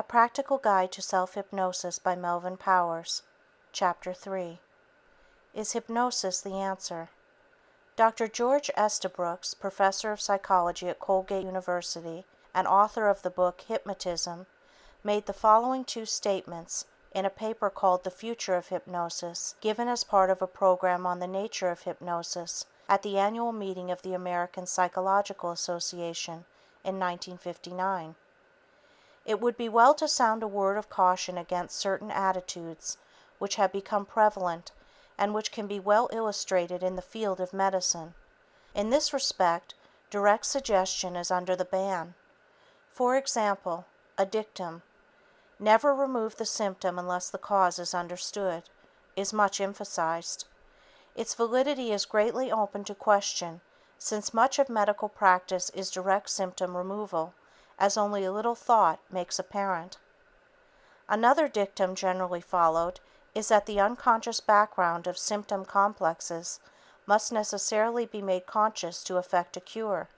Practical Guide to Self-Hypnosis by Melvin Powers. Chapter 3. Is Hypnosis the Answer? Dr. George Estabrooks, professor of psychology at Colgate University and author of the book Hypnotism, made the following two statements in a paper called The Future of Hypnosis, given as part of a program on the nature of hypnosis at the annual meeting of the American Psychological Association in 1959. It would be well to sound a word of caution against certain attitudes which have become prevalent and which can be well illustrated in the field of medicine. In this respect, direct suggestion is under the ban. For example, a dictum, "Never remove the symptom unless the cause is understood," is much emphasized. Its validity is greatly open to question, since much of medical practice is direct symptom removal, as only a little thought makes apparent. Another dictum generally followed is that the unconscious background of symptom complexes must necessarily be made conscious to effect a cure.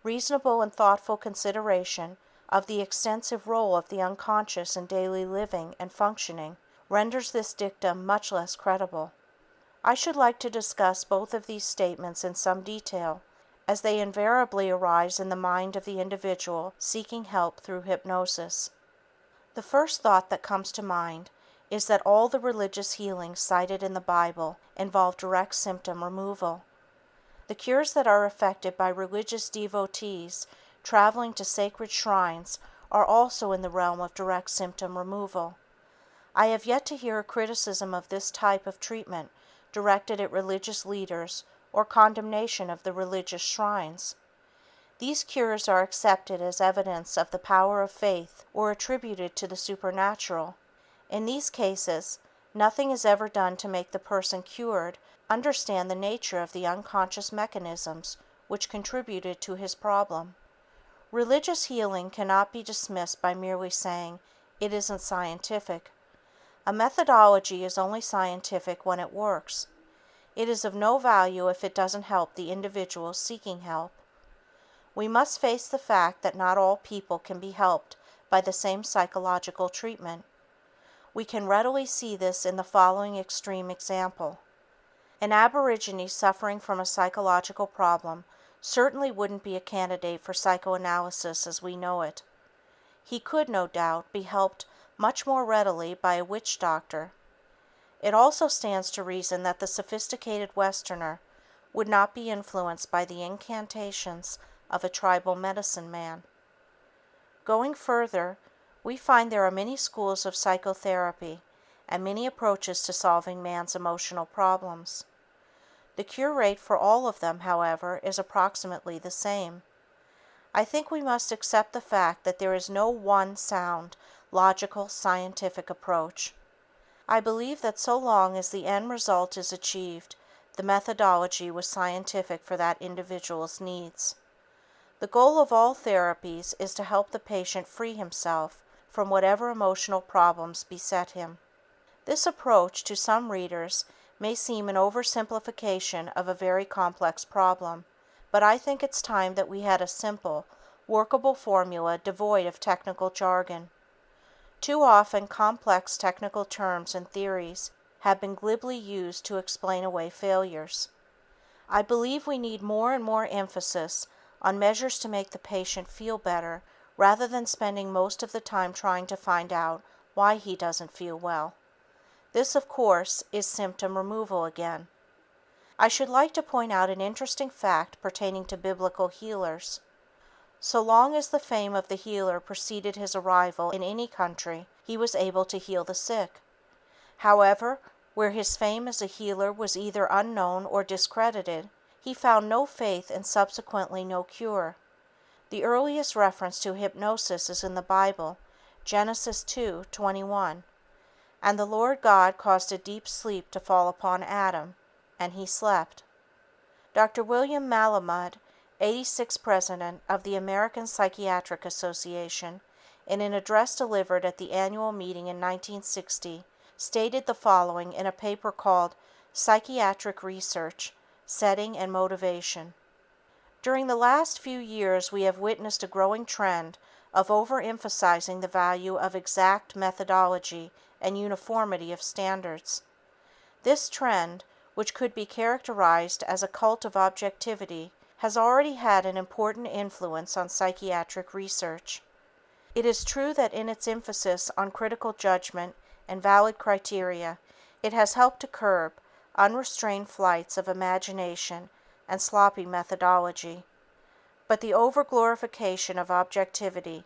Reasonable and thoughtful consideration of the extensive role of the unconscious in daily living and functioning renders this dictum much less credible. I should like to discuss both of these statements in some detail, as they invariably arise in the mind of the individual seeking help through hypnosis. The first thought that comes to mind is that all the religious healings cited in the Bible involve direct symptom removal. The cures that are effected by religious devotees traveling to sacred shrines are also in the realm of direct symptom removal. I have yet to hear a criticism of this type of treatment directed at religious leaders or condemnation of the religious shrines. These cures are accepted as evidence of the power of faith or attributed to the supernatural. In these cases, nothing is ever done to make the person cured understand the nature of the unconscious mechanisms which contributed to his problem. Religious healing cannot be dismissed by merely saying, "It isn't scientific." A methodology is only scientific when it works. It is of no value if it doesn't help the individual seeking help. We must face the fact that not all people can be helped by the same psychological treatment. We can readily see this in the following extreme example. An aborigine suffering from a psychological problem certainly wouldn't be a candidate for psychoanalysis as we know it. He could, no doubt, be helped much more readily by a witch doctor. It also stands to reason that the sophisticated Westerner would not be influenced by the incantations of a tribal medicine man. Going further, we find there are many schools of psychotherapy and many approaches to solving man's emotional problems. The cure rate for all of them, however, is approximately the same. I think we must accept the fact that there is no one sound, logical, scientific approach. I believe that so long as the end result is achieved, the methodology was scientific for that individual's needs. The goal of all therapies is to help the patient free himself from whatever emotional problems beset him. This approach, to some readers, may seem an oversimplification of a very complex problem, but I think it's time that we had a simple, workable formula devoid of technical jargon. Too often, complex technical terms and theories have been glibly used to explain away failures. I believe we need more and more emphasis on measures to make the patient feel better rather than spending most of the time trying to find out why he doesn't feel well. This, of course, is symptom removal again. I should like to point out an interesting fact pertaining to biblical healers. So long as the fame of the healer preceded his arrival in any country, he was able to heal the sick. However, where his fame as a healer was either unknown or discredited, he found no faith and subsequently no cure. The earliest reference to hypnosis is in the Bible, Genesis 2:21. "And the Lord God caused a deep sleep to fall upon Adam, and he slept." Dr. William Malamud, 86th President of the American Psychiatric Association, in an address delivered at the annual meeting in 1960, stated the following in a paper called Psychiatric Research, Setting and Motivation. During the last few years we have witnessed a growing trend of overemphasizing the value of exact methodology and uniformity of standards. This trend, which could be characterized as a cult of objectivity, has already had an important influence on psychiatric research. It is true that in its emphasis on critical judgment and valid criteria, it has helped to curb unrestrained flights of imagination and sloppy methodology. But the over-glorification of objectivity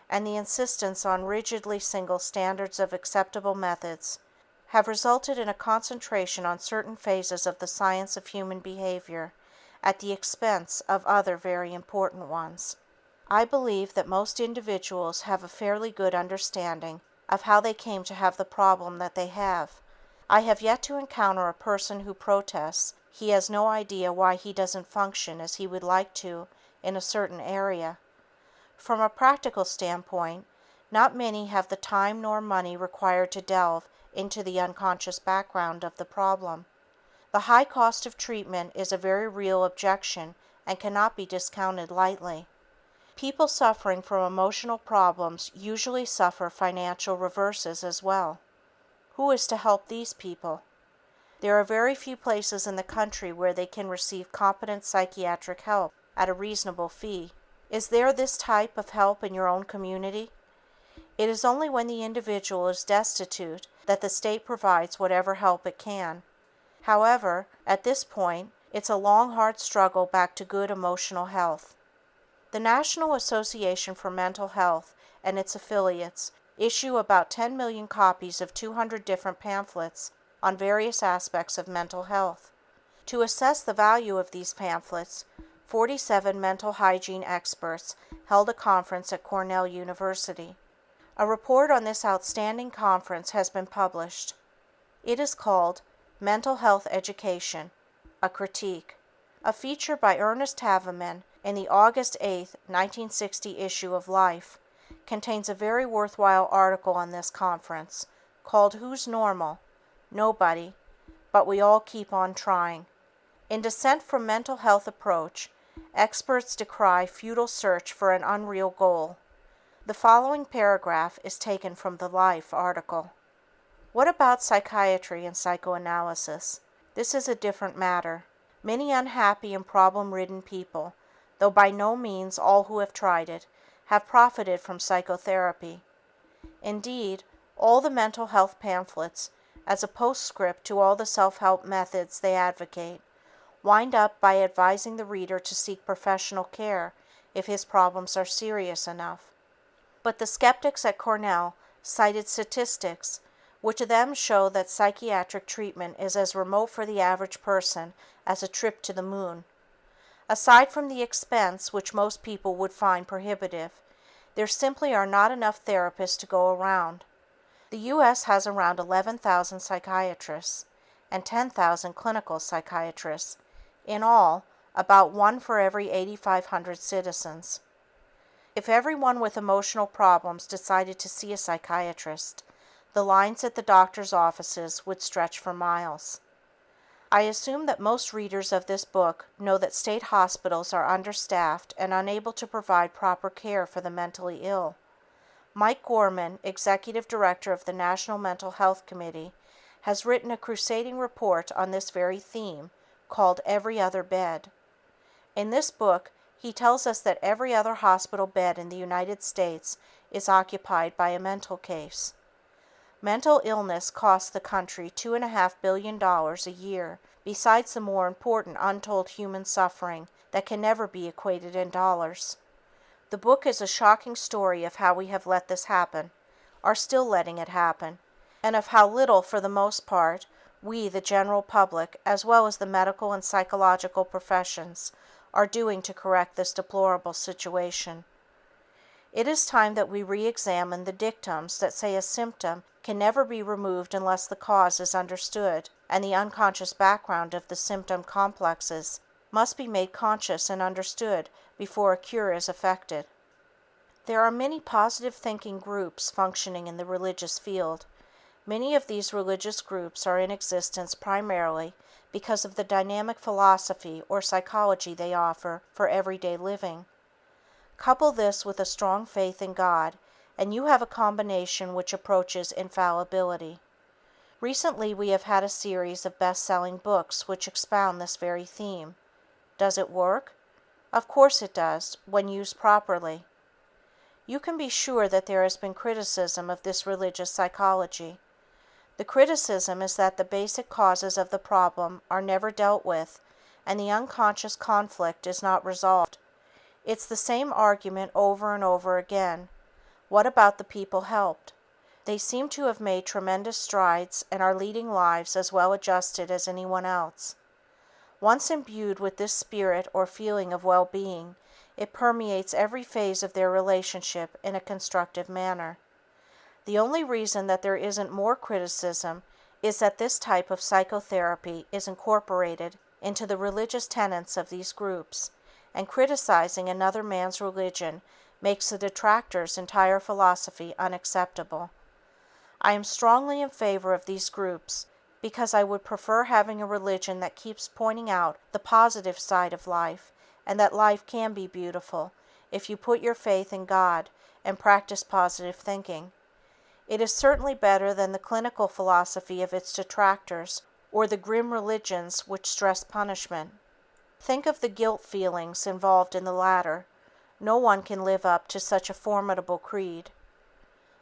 and the insistence on rigidly single standards of acceptable methods have resulted in a concentration on certain phases of the science of human behavior at the expense of other very important ones. I believe that most individuals have a fairly good understanding of how they came to have the problem that they have. I have yet to encounter a person who protests he has no idea why he doesn't function as he would like to in a certain area. From a practical standpoint, not many have the time nor money required to delve into the unconscious background of the problem. The high cost of treatment is a very real objection and cannot be discounted lightly. People suffering from emotional problems usually suffer financial reverses as well. Who is to help these people? There are very few places in the country where they can receive competent psychiatric help at a reasonable fee. Is there this type of help in your own community? It is only when the individual is destitute that the state provides whatever help it can. However, at this point, it's a long, hard struggle back to good emotional health. The National Association for Mental Health and its affiliates issue about 10 million copies of 200 different pamphlets on various aspects of mental health. To assess the value of these pamphlets, 47 mental hygiene experts held a conference at Cornell University. A report on this outstanding conference has been published. It is called Mental Health Education, a Critique. A feature by Ernest Havemann in the August 8, 1960 issue of Life contains a very worthwhile article on this conference called Who's Normal? Nobody, but we all keep on trying. In Dissent from Mental Health Approach, experts decry futile search for an unreal goal. The following paragraph is taken from the Life article. What about psychiatry and psychoanalysis? This is a different matter. Many unhappy and problem-ridden people, though by no means all who have tried it, have profited from psychotherapy. Indeed, all the mental health pamphlets, as a postscript to all the self-help methods they advocate, wind up by advising the reader to seek professional care if his problems are serious enough. But the skeptics at Cornell cited statistics which to them show that psychiatric treatment is as remote for the average person as a trip to the moon. Aside from the expense, which most people would find prohibitive, there simply are not enough therapists to go around. The U.S. has around 11,000 psychiatrists and 10,000 clinical psychiatrists. In all, about 1 for every 8,500 citizens. If everyone with emotional problems decided to see a psychiatrist, the lines at the doctor's offices would stretch for miles. I assume that most readers of this book know that state hospitals are understaffed and unable to provide proper care for the mentally ill. Mike Gorman, Executive Director of the National Mental Health Committee, has written a crusading report on this very theme called Every Other Bed. In this book, he tells us that every other hospital bed in the United States is occupied by a mental case. Mental illness costs the country $2.5 billion a year, besides the more important untold human suffering that can never be equated in dollars. The book is a shocking story of how we have let this happen, are still letting it happen, and of how little, for the most part, we, the general public, as well as the medical and psychological professions, are doing to correct this deplorable situation. It is time that we re-examine the dictums that say a symptom can never be removed unless the cause is understood, and the unconscious background of the symptom complexes must be made conscious and understood before a cure is effected. There are many positive thinking groups functioning in the religious field. Many of these religious groups are in existence primarily because of the dynamic philosophy or psychology they offer for everyday living. Couple this with a strong faith in God, and you have a combination which approaches infallibility. Recently, we have had a series of best-selling books which expound this very theme. Does it work? Of course it does, when used properly. You can be sure that there has been criticism of this religious psychology. The criticism is that the basic causes of the problem are never dealt with, and the unconscious conflict is not resolved. It's the same argument over and over again. What about the people helped? They seem to have made tremendous strides and are leading lives as well adjusted as anyone else. Once imbued with this spirit or feeling of well-being, it permeates every phase of their relationship in a constructive manner. The only reason that there isn't more criticism is that this type of psychotherapy is incorporated into the religious tenets of these groups, and criticizing another man's religion makes the detractor's entire philosophy unacceptable. I am strongly in favor of these groups because I would prefer having a religion that keeps pointing out the positive side of life and that life can be beautiful if you put your faith in God and practice positive thinking. It is certainly better than the clinical philosophy of its detractors or the grim religions which stress punishment. Think of the guilt feelings involved in the latter. No one can live up to such a formidable creed.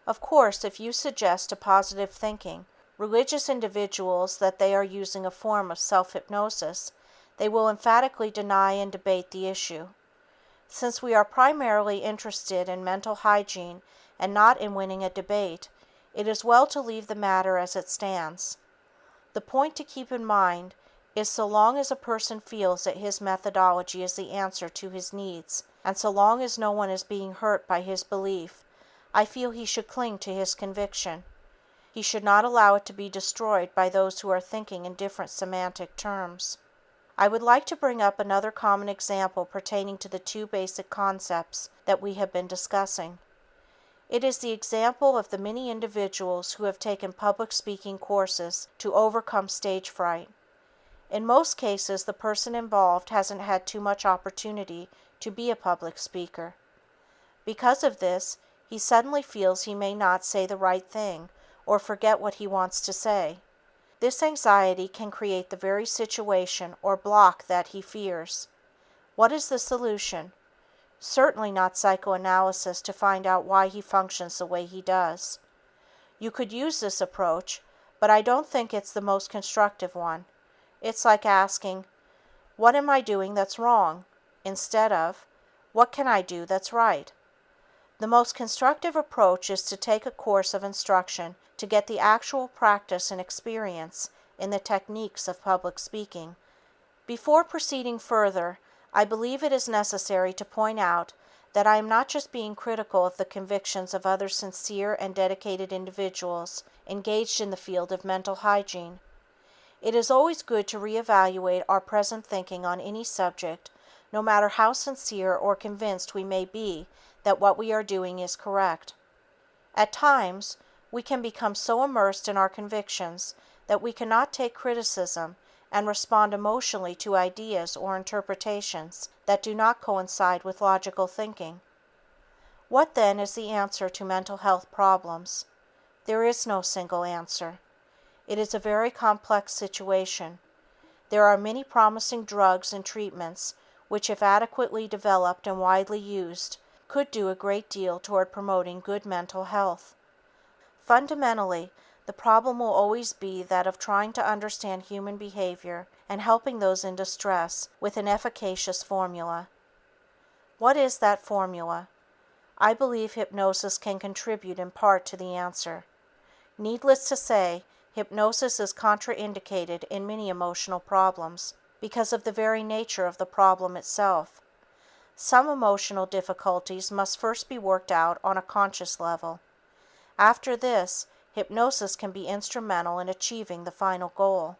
Of course, if you suggest to positive thinking religious individuals that they are using a form of self-hypnosis, they will emphatically deny and debate the issue. Since we are primarily interested in mental hygiene and not in winning a debate, it is well to leave the matter as it stands. The point to keep in mind is so long as a person feels that his methodology is the answer to his needs, and so long as no one is being hurt by his belief, I feel he should cling to his conviction. He should not allow it to be destroyed by those who are thinking in different semantic terms. I would like to bring up another common example pertaining to the two basic concepts that we have been discussing. It is the example of the many individuals who have taken public speaking courses to overcome stage fright. In most cases, the person involved hasn't had too much opportunity to be a public speaker. Because of this, he suddenly feels he may not say the right thing or forget what he wants to say. This anxiety can create the very situation or block that he fears. What is the solution? Certainly not psychoanalysis to find out why he functions the way he does. You could use this approach, but I don't think it's the most constructive one. It's like asking, "What am I doing that's wrong?" instead of, "What can I do that's right?" The most constructive approach is to take a course of instruction to get the actual practice and experience in the techniques of public speaking. Before proceeding further, I believe it is necessary to point out that I am not just being critical of the convictions of other sincere and dedicated individuals engaged in the field of mental hygiene. It is always good to reevaluate our present thinking on any subject, no matter how sincere or convinced we may be that what we are doing is correct. At times, we can become so immersed in our convictions that we cannot take criticism and respond emotionally to ideas or interpretations that do not coincide with logical thinking. What then is the answer to mental health problems? There is no single answer. It is a very complex situation. There are many promising drugs and treatments which, if adequately developed and widely used, could do a great deal toward promoting good mental health. Fundamentally, the problem will always be that of trying to understand human behavior and helping those in distress with an efficacious formula. What is that formula? I believe hypnosis can contribute in part to the answer. Needless to say, hypnosis is contraindicated in many emotional problems because of the very nature of the problem itself. Some emotional difficulties must first be worked out on a conscious level. After this, hypnosis can be instrumental in achieving the final goal.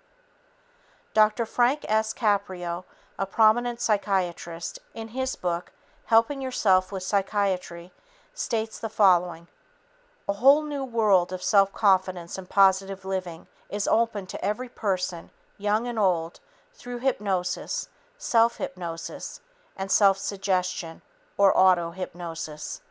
Dr. Frank S. Caprio, a prominent psychiatrist, in his book, Helping Yourself with Psychiatry, states the following: "A whole new world of self-confidence and positive living is open to every person, young and old, through hypnosis, self-hypnosis, and self-suggestion. or auto hypnosis.